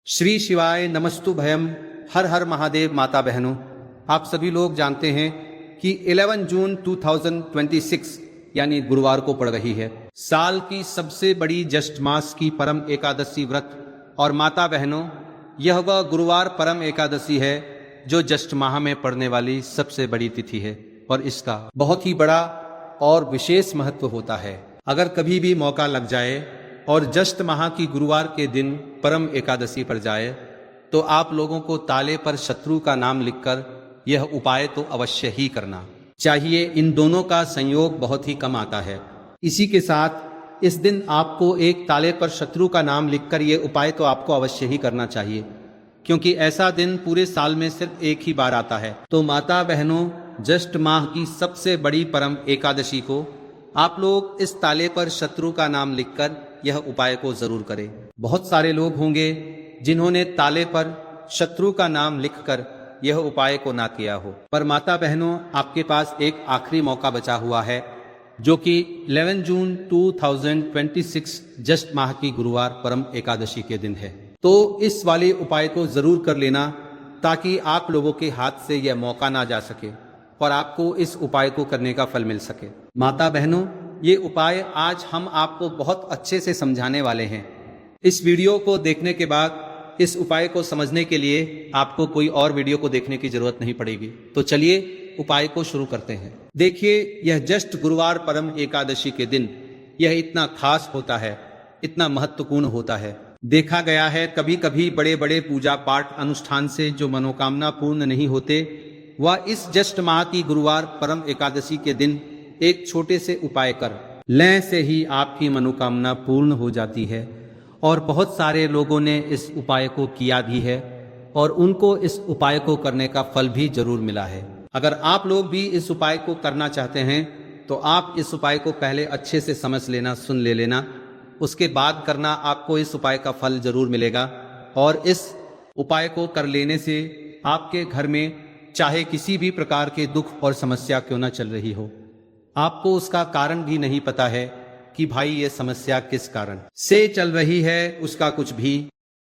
श्री शिवाय नमस्तु भयम। हर हर महादेव। माता बहनों, आप सभी लोग जानते हैं कि 11 जून 2026 यानी गुरुवार को पड़ रही है साल की सबसे बड़ी ज्येष्ठ मास की परम एकादशी व्रत। और माता बहनों, यह वह गुरुवार परम एकादशी है जो ज्येष्ठ माह में पड़ने वाली सबसे बड़ी तिथि है और इसका बहुत ही बड़ा और विशेष महत्व होता है। अगर कभी भी मौका लग जाए और ज्येष्ठ माह की गुरुवार के दिन परम एकादशी पर जाए तो आप लोगों को ताले पर शत्रु का नाम लिखकर यह उपाय तो अवश्य ही करना चाहिए। इन दोनों का संयोग बहुत ही कम आता है। इसी के साथ इस दिन आपको एक ताले पर शत्रु का नाम लिखकर यह उपाय तो आपको अवश्य ही करना चाहिए, क्योंकि ऐसा दिन पूरे साल में सिर्फ एक ही बार आता है। तो माता बहनों, ज्येष्ठ माह की सबसे बड़ी परम एकादशी को आप लोग इस ताले पर शत्रु का नाम लिखकर यह उपाय को जरूर करें। बहुत सारे लोग होंगे जिन्होंने ताले पर शत्रु का नाम लिखकर यह उपाय को ना किया हो, पर माता बहनों, आपके पास एक आखिरी मौका बचा हुआ है जो कि 11 जून 2026 ज्येष्ठ माह की गुरुवार परम एकादशी के दिन है। तो इस वाले उपाय को जरूर कर लेना ताकि आप लोगों के हाथ से यह मौका ना जा सके और आपको इस उपाय को करने का फल मिल सके। माता बहनों, ये उपाय आज हम आपको बहुत अच्छे से समझाने वाले हैं। इस वीडियो को देखने के बाद इस उपाय को समझने के लिए आपको कोई और वीडियो को देखने की जरूरत नहीं पड़ेगी। तो चलिए उपाय को शुरू करते हैं। देखिए, यह ज्येष्ठ गुरुवार परम एकादशी के दिन यह इतना खास होता है, इतना महत्वपूर्ण होता है। देखा गया है कभी कभी बड़े बड़े पूजा पाठ अनुष्ठान से जो मनोकामना पूर्ण नहीं होते, वह इस ज्येष्ठ माह की गुरुवार परम एकादशी के दिन एक छोटे से उपाय कर लें से ही आपकी मनोकामना पूर्ण हो जाती है। और बहुत सारे लोगों ने इस उपाय को किया भी है और उनको इस उपाय को करने का फल भी जरूर मिला है। अगर आप लोग भी इस उपाय को करना चाहते हैं तो आप इस उपाय को पहले अच्छे से समझ लेना, सुन ले लेना, उसके बाद करना। आपको इस उपाय का फल जरूर मिलेगा और इस उपाय को कर लेने से आपके घर में चाहे किसी भी प्रकार के दुख और समस्या क्यों न चल रही हो, आपको उसका कारण भी नहीं पता है कि भाई ये समस्या किस कारण से चल रही है, उसका कुछ भी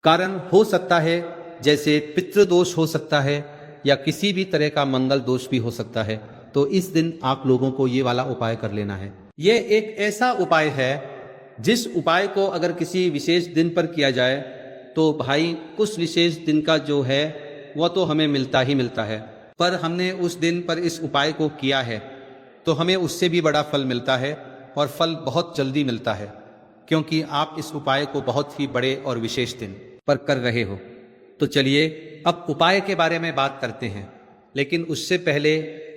कारण हो सकता है, जैसे पितृदोष हो सकता है या किसी भी तरह का मंगल दोष भी हो सकता है। तो इस दिन आप लोगों को ये वाला उपाय कर लेना है। ये एक ऐसा उपाय है जिस उपाय को अगर किसी विशेष दिन पर किया जाए तो भाई उस विशेष दिन का जो है वह तो हमें मिलता ही मिलता है, पर हमने उस दिन पर इस उपाय को किया है तो हमें उससे भी बड़ा फल मिलता है और फल बहुत जल्दी मिलता है, क्योंकि आप इस उपाय को बहुत ही बड़े और विशेष दिन पर कर रहे हो। तो चलिए अब उपाय के बारे में बात करते हैं, लेकिन उससे पहले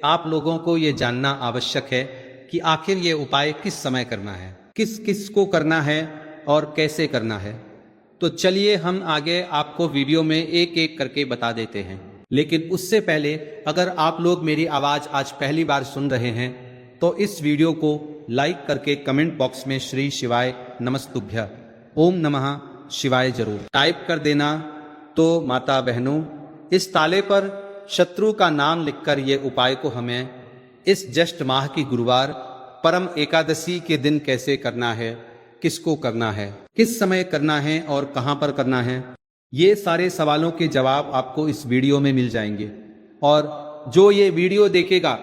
आप लोगों को ये जानना आवश्यक है कि आखिर ये उपाय किस समय करना है, किस किस को करना है और कैसे करना है। तो चलिए हम आगे आपको वीडियो में एक एक करके बता देते हैं। लेकिन उससे पहले अगर आप लोग मेरी आवाज आज पहली बार सुन रहे हैं तो इस वीडियो को लाइक करके कमेंट बॉक्स में श्री शिवाय नमस्तुभ्य ओम नमः शिवाय जरूर टाइप कर देना। तो माता बहनों, इस ताले पर शत्रु का नाम लिखकर ये उपाय को हमें इस ज्येष्ठ माह की गुरुवार परम एकादशी के दिन कैसे करना है, किसको करना है, किस समय करना है और कहां पर करना है, ये सारे सवालों के जवाब आपको इस वीडियो में मिल जाएंगे। और जो ये वीडियो देखेगा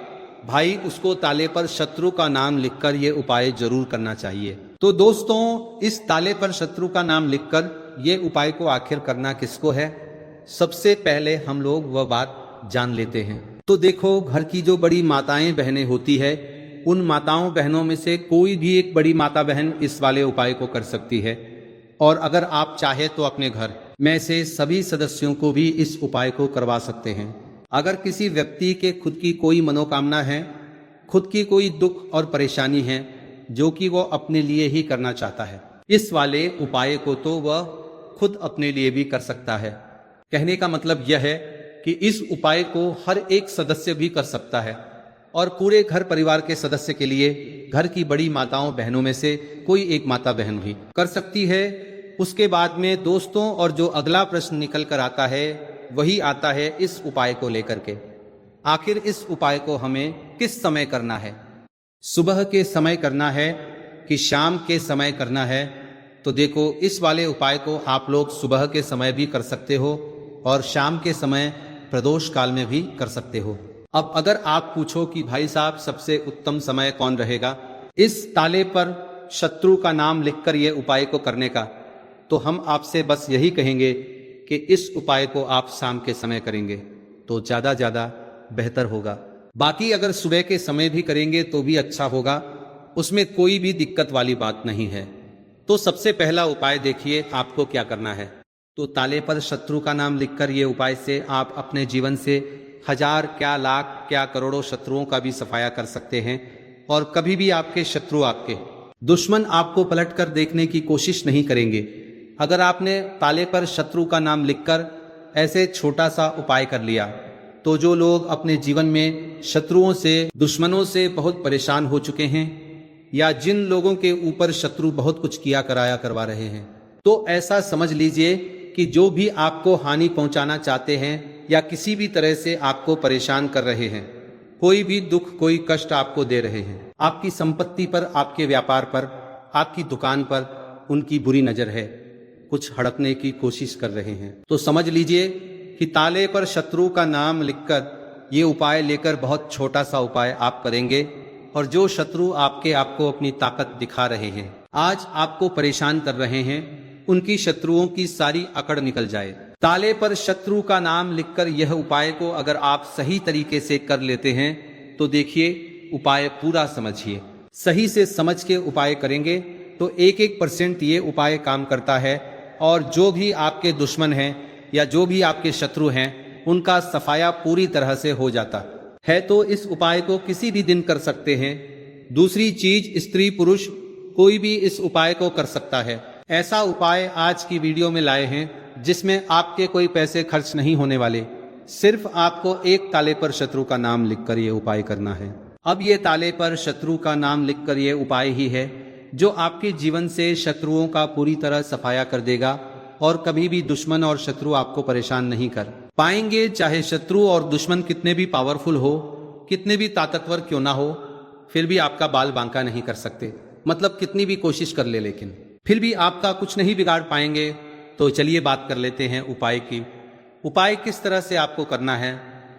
भाई, उसको ताले पर शत्रु का नाम लिखकर ये उपाय जरूर करना चाहिए। तो दोस्तों, इस ताले पर शत्रु का नाम लिखकर ये उपाय को आखिर करना किसको है, सबसे पहले हम लोग वह बात जान लेते हैं। तो देखो, घर की जो बड़ी माताएं बहनें होती है, उन माताओं बहनों में से कोई भी एक बड़ी माता बहन इस वाले उपाय को कर सकती है। और अगर आप चाहे तो अपने घर में से सभी सदस्यों को भी इस उपाय को करवा सकते हैं। अगर किसी व्यक्ति के खुद की कोई मनोकामना है, खुद की कोई दुख और परेशानी है जो कि वो अपने लिए ही करना चाहता है, इस वाले उपाय को तो वह खुद अपने लिए भी कर सकता है। कहने का मतलब यह है कि इस उपाय को हर एक सदस्य भी कर सकता है और पूरे घर परिवार के सदस्य के लिए घर की बड़ी माताओं बहनों में से कोई एक माता बहन भी कर सकती है। उसके बाद में दोस्तों, और जो अगला प्रश्न निकल कर आता है वही आता है इस उपाय को लेकर के, आखिर इस उपाय को हमें किस समय करना है, सुबह के समय करना है कि शाम के समय करना है। तो देखो, इस वाले उपाय को आप लोग सुबह के समय भी कर सकते हो और शाम के समय प्रदोष काल में भी कर सकते हो। अब अगर आप पूछो कि भाई साहब सबसे उत्तम समय कौन रहेगा इस ताले पर शत्रु का नाम लिखकर ये उपाय को करने का, तो हम आपसे बस यही कहेंगे कि इस उपाय को आप शाम के समय करेंगे तो ज्यादा बेहतर होगा। बाकी अगर सुबह के समय भी करेंगे तो भी अच्छा होगा, उसमें कोई भी दिक्कत वाली बात नहीं है। तो सबसे पहला उपाय देखिए आपको क्या करना है। तो ताले पर शत्रु का नाम लिखकर ये उपाय से आप अपने जीवन से हजार क्या लाख क्या करोड़ों शत्रुओं का भी सफाया कर सकते हैं और कभी भी आपके शत्रु, आपके दुश्मन आपको पलटकर देखने की कोशिश नहीं करेंगे। अगर आपने ताले पर शत्रु का नाम लिखकर ऐसे छोटा सा उपाय कर लिया तो जो लोग अपने जीवन में शत्रुओं से, दुश्मनों से बहुत परेशान हो चुके हैं या जिन लोगों के ऊपर शत्रु बहुत कुछ किया कराया करवा रहे हैं, तो ऐसा समझ लीजिए कि जो भी आपको हानि पहुंचाना चाहते हैं या किसी भी तरह से आपको परेशान कर रहे हैं, कोई भी दुख, कोई कष्ट आपको दे रहे हैं, आपकी संपत्ति पर, आपके व्यापार पर, आपकी दुकान पर उनकी बुरी नजर है, कुछ हड़पने की कोशिश कर रहे हैं, तो समझ लीजिए कि ताले पर शत्रु का नाम लिखकर ये उपाय लेकर बहुत छोटा सा उपाय आप करेंगे और जो शत्रु आपको अपनी ताकत दिखा रहे हैं, आज आपको परेशान कर रहे हैं, उनकी शत्रुओं की सारी अकड़ निकल जाए। ताले पर शत्रु का नाम लिखकर यह उपाय को अगर आप सही तरीके से कर लेते हैं तो देखिए उपाय पूरा समझिए। सही से समझ के उपाय करेंगे तो 1% ये उपाय काम करता है और जो भी आपके दुश्मन हैं या जो भी आपके शत्रु हैं उनका सफाया पूरी तरह से हो जाता है। तो इस उपाय को किसी भी दिन कर सकते हैं। दूसरी चीज, स्त्री पुरुष कोई भी इस उपाय को कर सकता है। ऐसा उपाय आज की वीडियो में लाए हैं जिसमें आपके कोई पैसे खर्च नहीं होने वाले, सिर्फ आपको एक ताले पर शत्रु का नाम लिखकर ये उपाय करना है। अब ये ताले पर शत्रु का नाम लिखकर ये उपाय ही है जो आपके जीवन से शत्रुओं का पूरी तरह सफाया कर देगा और कभी भी दुश्मन और शत्रु आपको परेशान नहीं कर पाएंगे। चाहे शत्रु और दुश्मन कितने भी पावरफुल हो, कितने भी ताकतवर क्यों ना हो, फिर भी आपका बाल बांका नहीं कर सकते। मतलब कितनी भी कोशिश कर ले लेकिन फिर भी आपका कुछ नहीं बिगाड़ पाएंगे। तो चलिए बात कर लेते हैं उपाय की। उपाय किस तरह से आपको करना है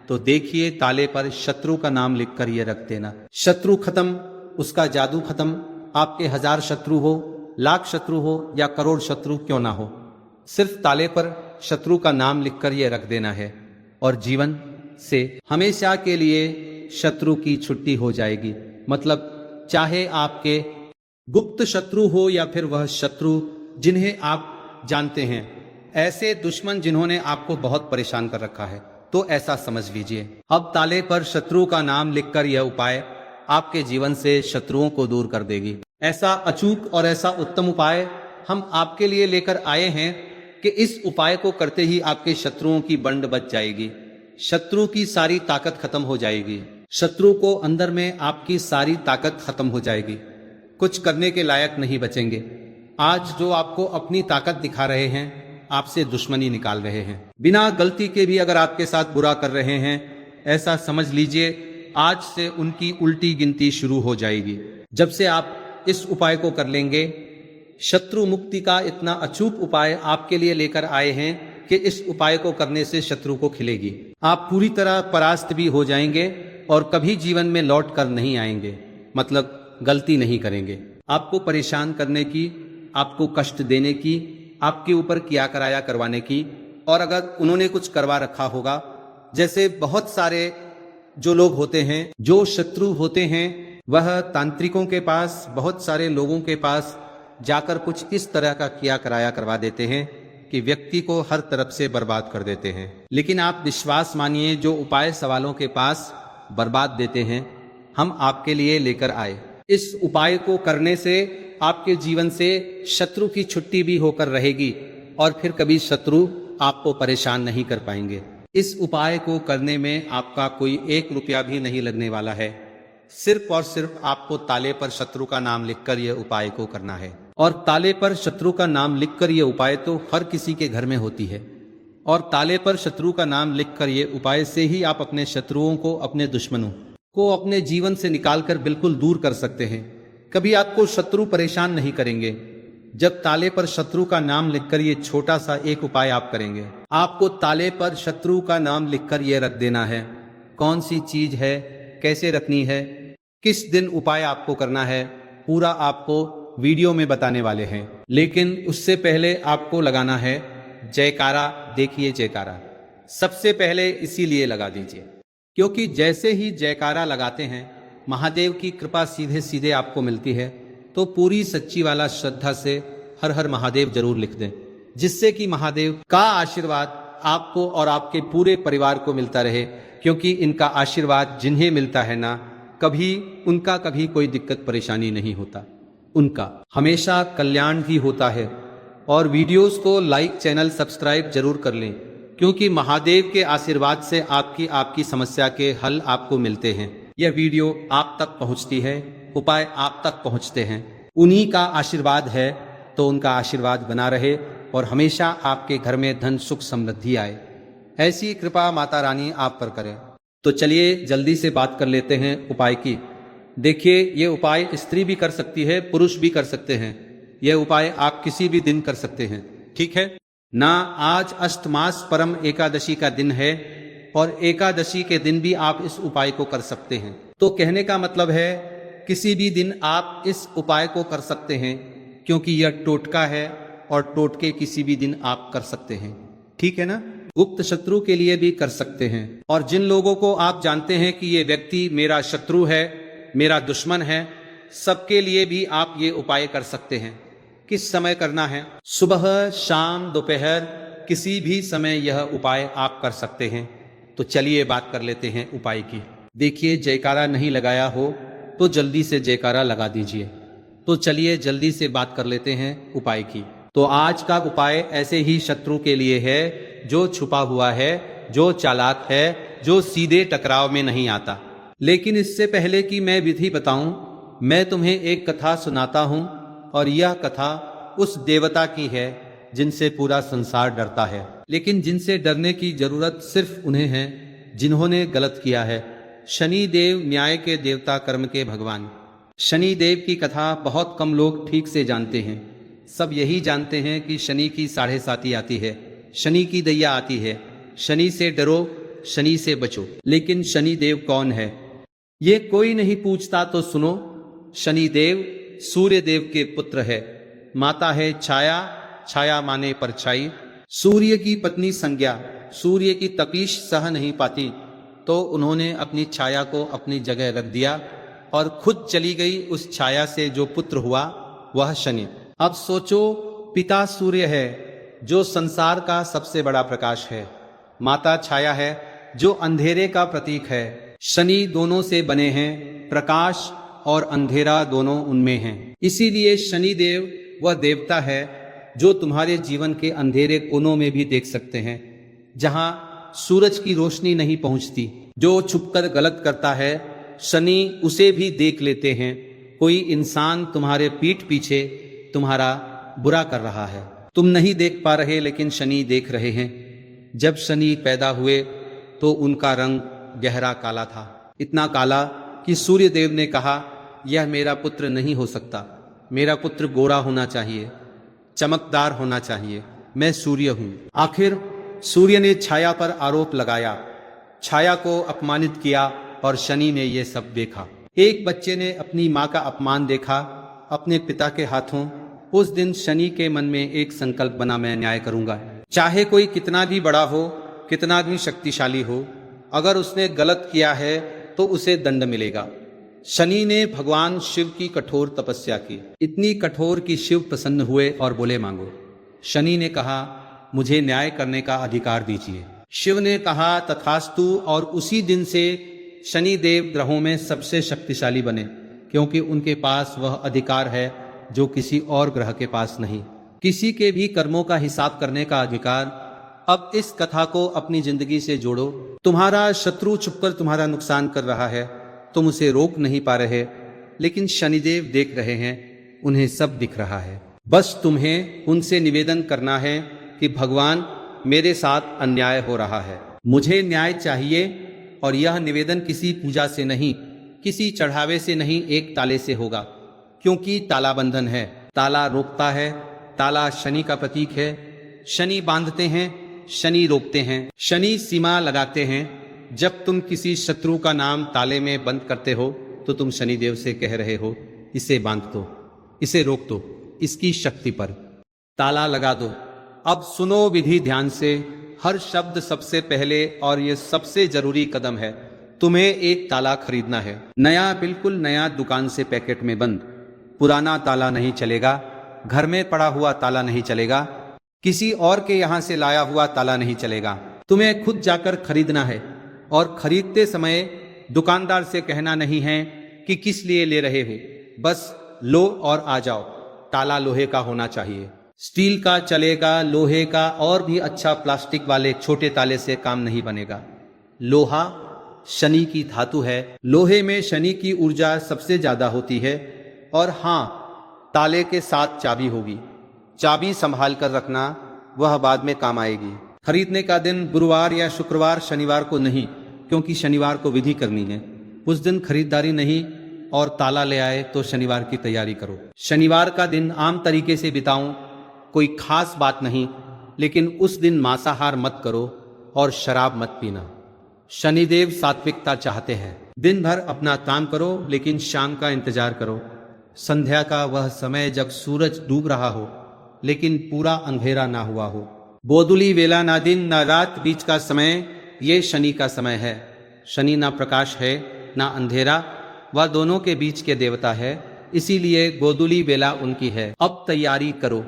तो देखिए, ताले पर शत्रु का नाम लिखकर ये रख देना। शत्रु खत्म, उसका जादू खत्म, आपके 1000 शत्रु हो, लाख शत्रु हो या करोड़ शत्रु क्यों ना हो, सिर्फ ताले पर शत्रु का नाम लिखकर ये रख देना है और जीवन से हमेशा के लिए शत्रु की छुट्टी हो जाएगी। मतलब चाहे आपके गुप्त शत्रु हो या फिर वह शत्रु जिन्हें आप जानते हैं, ऐसे दुश्मन जिन्होंने आपको बहुत परेशान कर रखा है, तो ऐसा समझ लीजिए। अब ताले पर शत्रु का नाम लिखकर यह उपाय आपके जीवन से शत्रुओं को दूर कर देगी। ऐसा अचूक और ऐसा उत्तम उपाय हम आपके लिए लेकर आए हैं कि इस उपाय को करते ही आपके शत्रुओं की बंड बच जाएगी, शत्रु की सारी ताकत खत्म हो जाएगी, शत्रु को अंदर में आपकी सारी ताकत खत्म हो जाएगी, कुछ करने के लायक नहीं बचेंगे। आज जो आपको अपनी ताकत दिखा रहे हैं, आपसे दुश्मनी निकाल रहे हैं, बिना गलती के भी अगर आपके साथ बुरा कर रहे हैं, ऐसा समझ लीजिए आज से उनकी उल्टी गिनती शुरू हो जाएगी। जब से आप इस उपाय को कर लेंगे, शत्रु मुक्ति का इतना अचूक उपाय आपके लिए लेकर आए हैं कि इस उपाय को करने से शत्रु को खिलेगी, आप पूरी तरह परास्त भी हो जाएंगे और कभी जीवन में लौट कर नहीं आएंगे। मतलब गलती नहीं करेंगे, आपको परेशान करने की, आपको कष्ट देने की, आपके ऊपर किया कराया करवाने की, और अगर उन्होंने कुछ करवा रखा होगा, जैसे बहुत सारे जो लोग होते हैं, जो शत्रु होते हैं, वह तांत्रिकों के पास, बहुत सारे लोगों के पास जाकर कुछ इस तरह का किया कराया करवा देते हैं कि व्यक्ति को हर तरफ से बर्बाद कर देते हैं। लेकिन आप विश्वास मानिए, जो उपाय सवालों के पास बर्बाद देते हैं, हम आपके लिए लेकर आए। इस उपाय को करने से आपके जीवन से शत्रु की छुट्टी भी होकर रहेगी और फिर कभी शत्रु आपको परेशान नहीं कर पाएंगे। इस उपाय को करने में आपका कोई 1 रुपया भी नहीं लगने वाला है। सिर्फ और सिर्फ आपको ताले पर शत्रु का नाम लिखकर यह उपाय को करना है। और ताले पर शत्रु का नाम लिखकर यह उपाय तो हर किसी के घर में होती है। और ताले पर शत्रु का नाम लिखकर ये उपाय से ही आप अपने शत्रुओं को, अपने दुश्मनों को अपने जीवन से निकालकर बिल्कुल दूर कर सकते हैं। कभी आपको शत्रु परेशान नहीं करेंगे। जब ताले पर शत्रु का नाम लिखकर ये छोटा सा एक उपाय आप करेंगे। आपको ताले पर शत्रु का नाम लिखकर ये रख देना है। कौन सी चीज है, कैसे रखनी है, किस दिन उपाय आपको करना है, पूरा आपको वीडियो में बताने वाले हैं। लेकिन उससे पहले आपको लगाना है जयकारा। देखिए जयकारा सबसे पहले इसीलिए लगा दीजिए क्योंकि जैसे ही जयकारा लगाते हैं महादेव की कृपा सीधे सीधे आपको मिलती है। तो पूरी सच्ची वाला श्रद्धा से हर हर महादेव जरूर लिख दें, जिससे कि महादेव का आशीर्वाद आपको और आपके पूरे परिवार को मिलता रहे। क्योंकि इनका आशीर्वाद जिन्हें मिलता है ना, उनका कभी कोई दिक्कत परेशानी नहीं होता, उनका हमेशा कल्याण ही होता है। और वीडियोस को लाइक, चैनल सब्सक्राइब जरूर कर लें, क्योंकि महादेव के आशीर्वाद से आपकी समस्या के हल आपको मिलते हैं। यह वीडियो आप तक पहुंचती है, उपाय आप तक पहुंचते हैं, उन्हीं का आशीर्वाद है। तो उनका आशीर्वाद बना रहे और हमेशा आपके घर में धन सुख समृद्धि आए, ऐसी कृपा माता रानी आप पर करें। तो चलिए जल्दी से बात कर लेते हैं उपाय की। देखिए ये उपाय स्त्री भी कर सकती है, पुरुष भी कर सकते हैं। यह उपाय आप किसी भी दिन कर सकते हैं, ठीक है ना। आज अष्टमास परम एकादशी का दिन है और एकादशी के दिन भी आप इस उपाय को कर सकते हैं। तो कहने का मतलब है किसी भी दिन आप इस उपाय को कर सकते हैं, क्योंकि यह टोटका है और टोटके किसी भी दिन आप कर सकते हैं, ठीक है ना। गुप्त शत्रु के लिए भी कर सकते हैं। और जिन लोगों को आप जानते हैं कि ये व्यक्ति मेरा शत्रु है, मेरा दुश्मन है, सबके लिए भी आप ये उपाय कर सकते हैं। किस समय करना है? सुबह, शाम, दोपहर, किसी भी समय यह उपाय आप कर सकते हैं। तो चलिए बात कर लेते हैं उपाय की। देखिए जयकारा नहीं लगाया हो तो जल्दी से जयकारा लगा दीजिए। तो चलिए जल्दी से बात कर लेते हैं उपाय की। तो आज का उपाय ऐसे ही शत्रु के लिए है जो छुपा हुआ है, जो चालाक है, जो सीधे टकराव में नहीं आता। लेकिन इससे पहले कि मैं विधि बताऊं, मैं तुम्हें एक कथा सुनाता हूं और यह कथा उस देवता की है जिनसे पूरा संसार डरता है, लेकिन जिनसे डरने की जरूरत सिर्फ उन्हें है जिन्होंने गलत किया है। शनि देव न्याय के देवता, कर्म के भगवान। शनि देव की कथा बहुत कम लोग ठीक से जानते हैं। सब यही जानते हैं कि शनि की 7.5 आती है, शनि की दैया आती है, शनि से डरो, शनि से बचो। लेकिन शनि देव कौन है ये कोई नहीं पूछता। तो सुनो, शनि देव सूर्य देव के पुत्र है। माता है छाया, छाया माने परछाई। सूर्य की पत्नी संज्ञा सूर्य की तपीश सह नहीं पाती, तो उन्होंने अपनी छाया को अपनी जगह रख दिया और खुद चली गई। उस छाया से जो पुत्र हुआ वह शनि। अब सोचो, पिता सूर्य है जो संसार का सबसे बड़ा प्रकाश है, माता छाया है जो अंधेरे का प्रतीक है। शनि दोनों से बने हैं, प्रकाश और अंधेरा दोनों उनमें हैं। इसीलिए शनि देव वह देवता है जो तुम्हारे जीवन के अंधेरे कोनों में भी देख सकते हैं, जहां सूरज की रोशनी नहीं पहुंचती। जो छुपकर गलत करता है शनि उसे भी देख लेते हैं। कोई इंसान तुम्हारे पीठ पीछे तुम्हारा बुरा कर रहा है, तुम नहीं देख पा रहे, लेकिन शनि देख रहे हैं। जब शनि पैदा हुए तो उनका रंग गहरा काला था, इतना काला कि सूर्य देव ने कहा यह मेरा पुत्र नहीं हो सकता, मेरा पुत्र गोरा होना चाहिए, चमकदार होना चाहिए, मैं सूर्य हूं। आखिर सूर्य ने छाया पर आरोप लगाया, छाया को अपमानित किया और शनि ने यह सब देखा। एक बच्चे ने अपनी माँ का अपमान देखा अपने पिता के हाथों। उस दिन शनि के मन में एक संकल्प बना, मैं न्याय करूंगा। चाहे कोई कितना भी बड़ा हो, कितना भी शक्तिशाली हो, अगर उसने गलत किया है तो उसे दंड मिलेगा। शनि ने भगवान शिव की कठोर तपस्या की, इतनी कठोर कि शिव प्रसन्न हुए और बोले मांगो। शनि ने कहा मुझे न्याय करने का अधिकार दीजिए। शिव ने कहा तथास्तु, और उसी दिन से शनि देव ग्रहों में सबसे शक्तिशाली बने, क्योंकि उनके पास वह अधिकार है जो किसी और ग्रह के पास नहीं, किसी के भी कर्मों का हिसाब करने का अधिकार। अब इस कथा को अपनी जिंदगी से जोड़ो। तुम्हारा शत्रु छुपकर तुम्हारा नुकसान कर रहा है, तुम उसे रोक नहीं पा रहे, लेकिन शनिदेव देख रहे हैं, उन्हें सब दिख रहा है। बस तुम्हें उनसे निवेदन करना है कि भगवान मेरे साथ अन्याय हो रहा है, मुझे न्याय चाहिए। और यह निवेदन किसी पूजा से नहीं, किसी चढ़ावे से नहीं, एक ताले से होगा, क्योंकि ताला बंधन है। ताला रोकता है ताला शनि का प्रतीक है। शनि बांधते हैं, शनि रोकते हैं, शनि सीमा लगाते हैं। जब तुम किसी शत्रु का नाम ताले में बंद करते हो तो तुम शनिदेव से कह रहे हो इसे बांध दो, इसे रोक दो, इसकी शक्ति पर ताला लगा दो। अब सुनो विधि ध्यान से, हर शब्द सबसे पहले और ये सबसे जरूरी कदम है। तुम्हें एक ताला खरीदना है, नया, बिल्कुल नया, दुकान से पैकेट में बंद। पुराना ताला नहीं चलेगा, घर में पड़ा हुआ ताला नहीं चलेगा, किसी और के यहां से लाया हुआ ताला नहीं चलेगा। तुम्हें खुद जाकर खरीदना है और खरीदते समय दुकानदार से कहना नहीं है कि किस लिए ले रहे हो, बस लो और आ जाओ। ताला लोहे का होना चाहिए, स्टील का चलेगा, लोहे का और भी अच्छा, प्लास्टिक वाले छोटे ताले से काम नहीं बनेगा। लोहा शनि की धातु है, लोहे में शनि की ऊर्जा सबसे ज्यादा होती है। और हां, ताले के साथ चाबी होगी, चाबी संभाल कर रखना, वह बाद में काम आएगी। खरीदने का दिन गुरुवार या शुक्रवार, शनिवार को नहीं, क्योंकि शनिवार को विधि करनी है। उस दिन खरीदारी नहीं और ताला ले आए तो शनिवार की तैयारी करो। शनिवार का दिन आम तरीके से बिताऊं, कोई खास बात नहीं, लेकिन उस दिन मांसाहार मत करो और शराब मत पीना। शनिदेव सात्विकता चाहते हैं। दिन भर अपना काम करो, लेकिन शाम का इंतजार करो। संध्या का वह समय जब सूरज डूब रहा हो लेकिन पूरा अंधेरा ना हुआ हो। बोधुली वेला, ना दिन ना रात, बीच का समय, ये शनि का समय है। शनि ना प्रकाश है ना अंधेरा, वह दोनों के बीच के देवता है, इसीलिए गोधुली वेला उनकी है। अब तैयारी करो,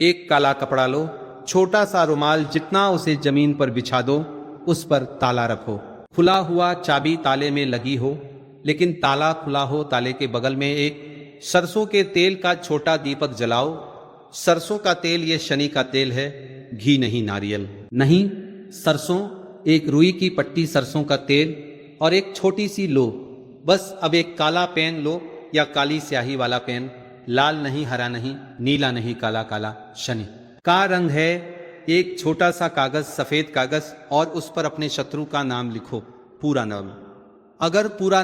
एक काला कपड़ा लो, छोटा सा रुमाल जितना, उसे जमीन पर बिछा दो, उस पर ताला रखो। खुला हुआ चाबी ताले में लगी हो, लेकिन ताला खुला हो। ताले के बगल में एक सरसों के तेल का छोटा दीपक जलाओ। सरसों का तेल ये शनि का तेल है, घी नहीं, नारियल नहीं, सरसों, एक रुई की पट्टी सरसों का तेल और एक छोटी सी लो। बस अब एक काला पेन लो या काली स्याही वाला पेन, लाल नहीं, हरा नहीं, नीला नहीं, काला काला। शनि का रंग है। एक छोटा सा कागज, सफेद कागज, और उस पर अपने शत्रु का नाम लिखो, पूरा नाम। अगर पूरा